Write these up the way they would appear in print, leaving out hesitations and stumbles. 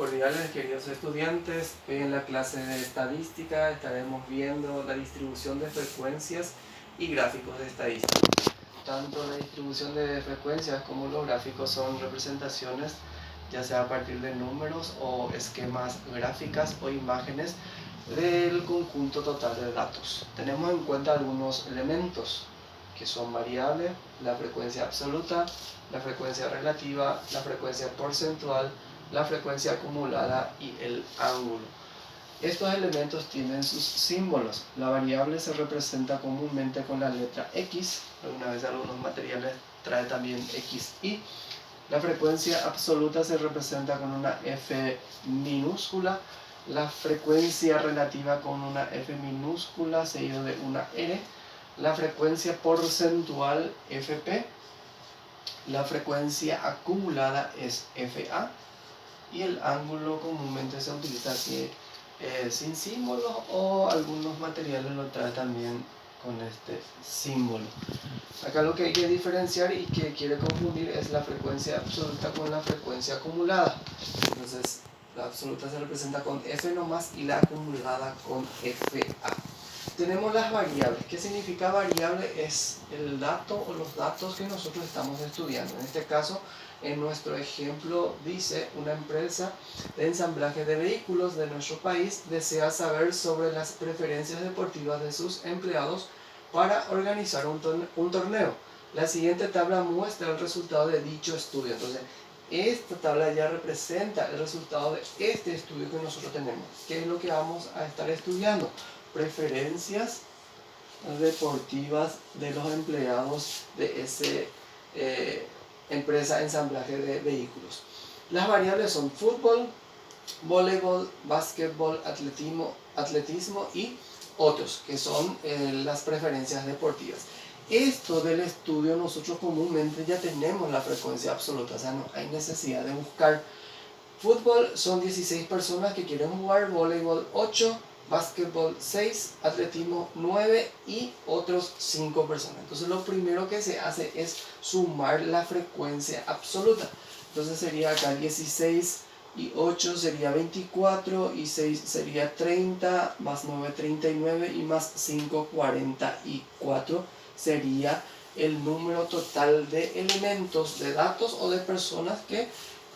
cordiales, queridos estudiantes. Hoy en la clase de estadística estaremos viendo la distribución de frecuencias y gráficos de estadística. Tanto la distribución de frecuencias como los gráficos son representaciones, ya sea a partir de números o esquemas gráficas o imágenes del conjunto total de datos. Tenemos en cuenta algunos elementos que son variables, la frecuencia absoluta, la frecuencia relativa, la frecuencia porcentual, la frecuencia acumulada y el ángulo. Estos elementos tienen sus símbolos. La variable se representa comúnmente con la letra X, algunas veces algunos materiales trae también XY. La frecuencia absoluta se representa con una F minúscula, la frecuencia relativa con una F minúscula seguido de una R, la frecuencia porcentual Fp, la frecuencia acumulada es Fa y el ángulo comúnmente se utiliza aquí sin símbolo o algunos materiales lo traen también con este símbolo. Acá lo que hay que diferenciar y que quiere confundir es la frecuencia absoluta con la frecuencia acumulada. Entonces la absoluta se representa con F nomás y la acumulada con Fa. Tenemos las variables. ¿Qué significa variable? Es el dato o los datos que nosotros estamos estudiando. En este caso, en nuestro ejemplo dice una empresa de ensamblaje de vehículos de nuestro país desea saber sobre las preferencias deportivas de sus empleados para organizar un torneo. La siguiente tabla muestra el resultado de dicho estudio. Entonces, esta tabla ya representa el resultado de este estudio que nosotros tenemos. ¿Qué es lo que vamos a estar estudiando? Preferencias deportivas de los empleados de esa empresa de ensamblaje de vehículos. Las variables son fútbol, voleibol, básquetbol, atletismo y otros, que son las preferencias deportivas. Esto del estudio nosotros comúnmente ya tenemos la frecuencia absoluta, o sea, no hay necesidad de buscar. Fútbol son 16 personas que quieren jugar, voleibol 8, básquetbol 6, atletismo 9 y otros 5 personas. Entonces lo primero que se hace es sumar la frecuencia absoluta. Entonces sería acá 16 y 8 sería 24 y 6 sería 30, más 9 39 y más 5 44 sería el número total de elementos, de datos o de personas que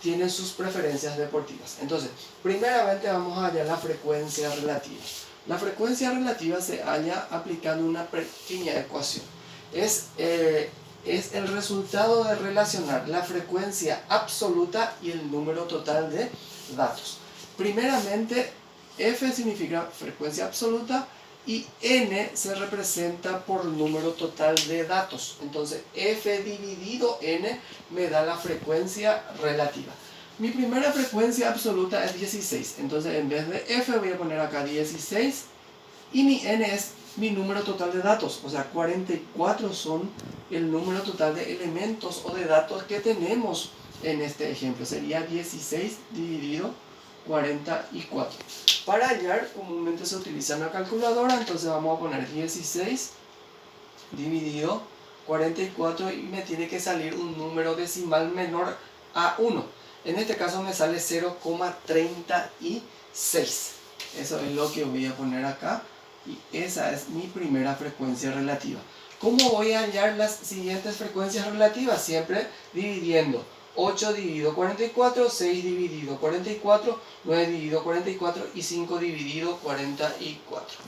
tienen sus preferencias deportivas. Entonces, primeramente vamos a hallar la frecuencia relativa. La frecuencia relativa se halla aplicando una pequeña ecuación. Es el resultado de relacionar la frecuencia absoluta y el número total de datos. Primeramente, F significa frecuencia absoluta y N se representa por número total de datos. Entonces F dividido N me da la frecuencia relativa. Mi primera frecuencia absoluta es 16. Entonces en vez de F voy a poner acá 16 y mi N es mi número total de datos. O sea, 44 son el número total de elementos o de datos que tenemos en este ejemplo. Sería 16 dividido 44. Para hallar comúnmente se utiliza una calculadora, entonces vamos a poner 16 dividido 44 y me tiene que salir un número decimal menor a 1. En este caso me sale 0,36. Eso es lo que voy a poner acá y esa es mi primera frecuencia relativa. ¿Cómo voy a hallar las siguientes frecuencias relativas? Siempre dividiendo. 8 dividido 44, 6 dividido 44, 9 dividido 44 y 5 dividido 44.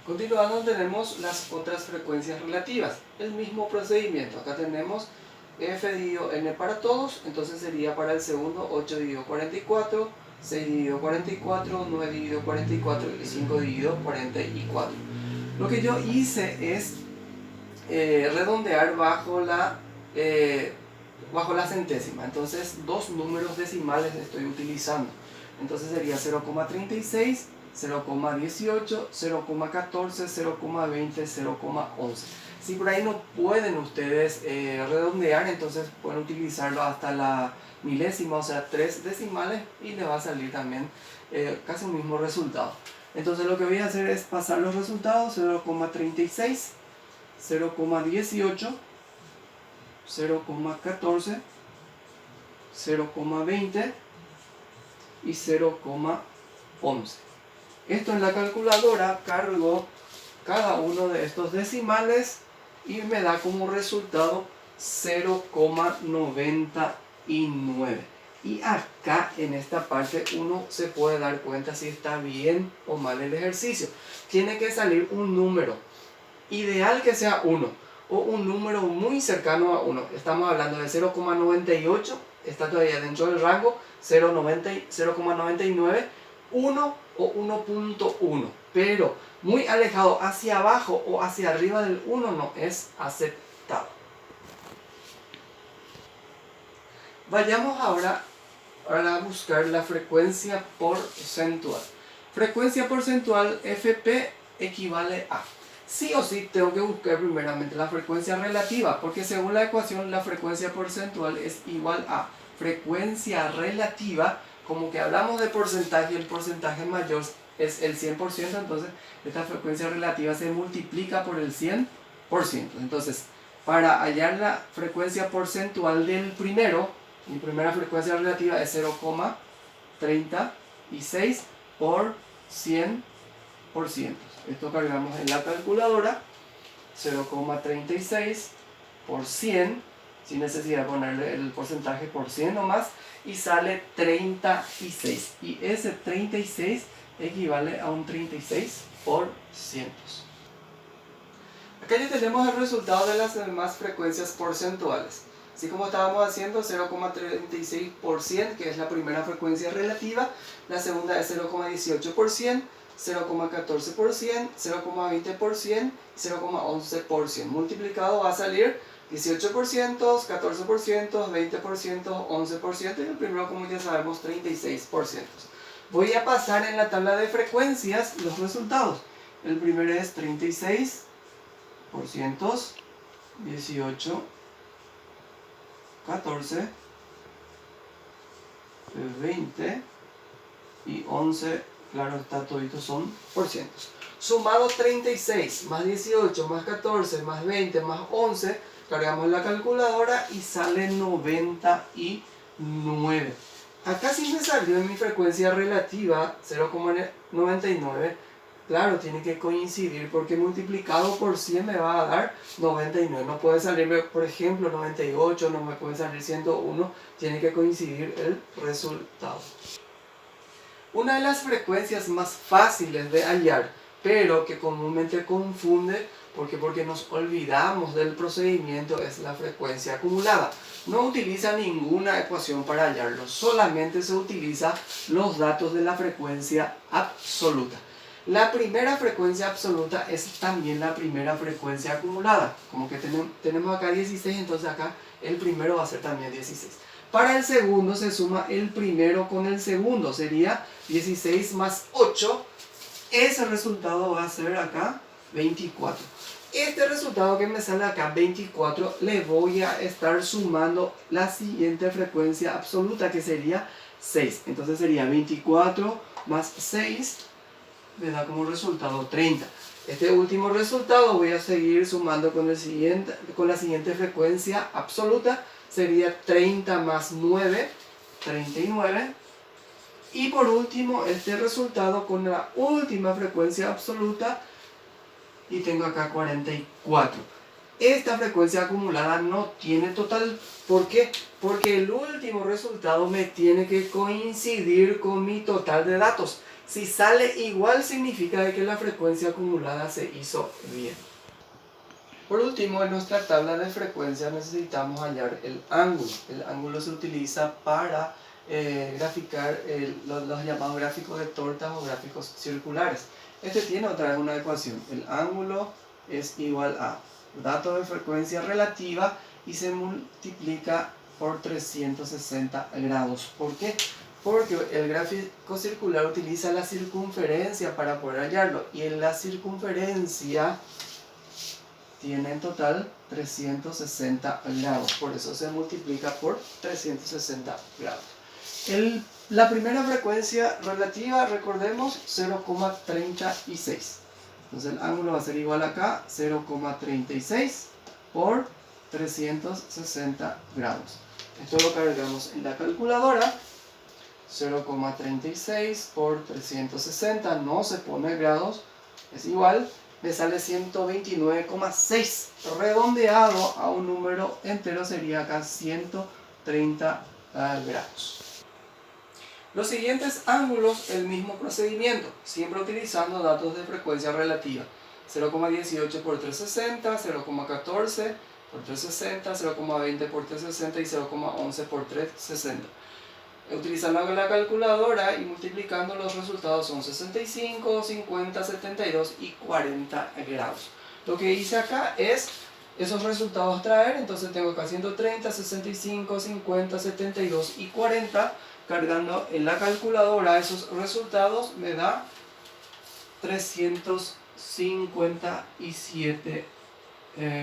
Continuando tenemos las otras frecuencias relativas. El mismo procedimiento. Acá tenemos F dividido N para todos. Entonces sería para el segundo 8 dividido 44, 6 dividido 44, 9 dividido 44 y 5 dividido 44. Lo que yo hice es redondear bajo la centésima. Entonces dos números decimales estoy utilizando. Entonces sería 0,36, 0,18, 0,14, 0,20, 0,11. Si por ahí no pueden ustedes redondear, entonces pueden utilizarlo hasta la milésima, o sea 3 decimales, y le va a salir también casi el mismo resultado. Entonces lo que voy a hacer es pasar los resultados: 0,36, 0,18, 0,14, 0,20 y 0,11. Esto en la calculadora cargo cada uno de estos decimales y me da como resultado 0,99. Y acá en esta parte uno se puede dar cuenta si está bien o mal el ejercicio. Tiene que salir un número ideal que sea 1 o un número muy cercano a 1. Estamos hablando de 0,98, está todavía dentro del rango, 0,99, 1 o 1.1, pero muy alejado hacia abajo o hacia arriba del 1 no es aceptado. Vayamos ahora a buscar la frecuencia porcentual. Frecuencia porcentual FP equivale a... Sí o sí tengo que buscar primeramente la frecuencia relativa, porque según la ecuación la frecuencia porcentual es igual a frecuencia relativa, como que hablamos de porcentaje, el porcentaje mayor es el 100%, entonces esta frecuencia relativa se multiplica por el 100%. Entonces, para hallar la frecuencia porcentual del primero, mi primera frecuencia relativa es 0,36 por 100%. Esto cargamos en la calculadora, 0,36 por 100, sin necesidad de ponerle el porcentaje por 100 nomás, y sale 36. Y ese 36 equivale a un 36%. Acá ya tenemos el resultado de las demás frecuencias porcentuales. Así como estábamos haciendo, 0,36%, que es la primera frecuencia relativa, la segunda es 0,18%, 0,14%, 0,20% y 0,11%. Multiplicado va a salir 18%, 14%, 20%, 11% y el primero, como ya sabemos, 36%. Voy a pasar en la tabla de frecuencias los resultados. El primero es 36%, 18%, 14%, 20% y 11%. Claro, está todito son por cientos. Sumado 36 más 18 más 14 más 20 más 11, cargamos la calculadora y sale 99. Acá sí me salió en mi frecuencia relativa 0,99. Claro, tiene que coincidir porque multiplicado por 100 me va a dar 99. No puede salirme, por ejemplo, 98, no me puede salir 101. Tiene que coincidir el resultado. Una de las frecuencias más fáciles de hallar, pero que comúnmente confunde porque nos olvidamos del procedimiento, es la frecuencia acumulada. No utiliza ninguna ecuación para hallarlo, solamente se utiliza los datos de la frecuencia absoluta. La primera frecuencia absoluta es también la primera frecuencia acumulada. Como que tenemos acá 16, entonces acá el primero va a ser también 16. Para el segundo se suma el primero con el segundo, sería 16 más 8. Ese resultado va a ser acá 24. Este resultado que me sale acá 24 le voy a estar sumando la siguiente frecuencia absoluta, que sería 6. Entonces sería 24 más 6, me da como resultado 30. Este último resultado voy a seguir sumando con la siguiente frecuencia absoluta, sería 30 más 9, 39. Y por último, este resultado con la última frecuencia absoluta, y tengo acá 44. Esta frecuencia acumulada no tiene total. ¿Por qué? Porque el último resultado me tiene que coincidir con mi total de datos. Si sale igual, significa que la frecuencia acumulada se hizo bien. Por último, en nuestra tabla de frecuencia necesitamos hallar el ángulo. El ángulo se utiliza para graficar los llamados gráficos de tortas o gráficos circulares. Este tiene otra vez una ecuación. El ángulo es igual a dato de frecuencia relativa y se multiplica por 360 grados. ¿Por qué? Porque el gráfico circular utiliza la circunferencia para poder hallarlo. Y en la circunferencia tiene en total 360 grados. Por eso se multiplica por 360 grados. La primera frecuencia relativa, recordemos, 0,36. Entonces el ángulo va a ser igual acá, 0,36 por 360 grados. Esto lo cargamos en la calculadora. 0,36 por 360 no se pone grados, es igual, me sale 129,6. Redondeado a un número entero sería acá 130 grados. Los siguientes ángulos, el mismo procedimiento, siempre utilizando datos de frecuencia relativa. 0,18 por 360, 0,14 por 360, 0,20 por 360 y 0,11 por 360. Utilizando la calculadora y multiplicando los resultados son 65, 50, 72 y 40 grados. Lo que hice acá es esos resultados traer, entonces tengo acá 130, 65, 50, 72 y 40. Cargando en la calculadora esos resultados me da 357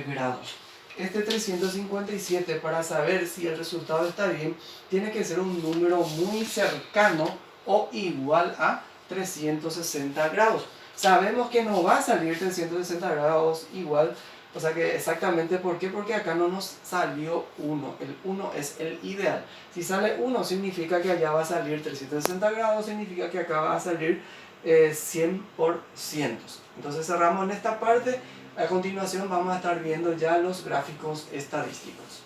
grados. Este 357, para saber si el resultado está bien, tiene que ser un número muy cercano o igual a 360 grados. Sabemos que no va a salir 360 grados igual, o sea que exactamente, ¿por qué? Porque acá no nos salió 1, el 1 es el ideal. Si sale 1 significa que allá va a salir 360 grados, significa que acá va a salir 100 por cientos. Entonces cerramos en esta parte. A continuación vamos a estar viendo ya los gráficos estadísticos.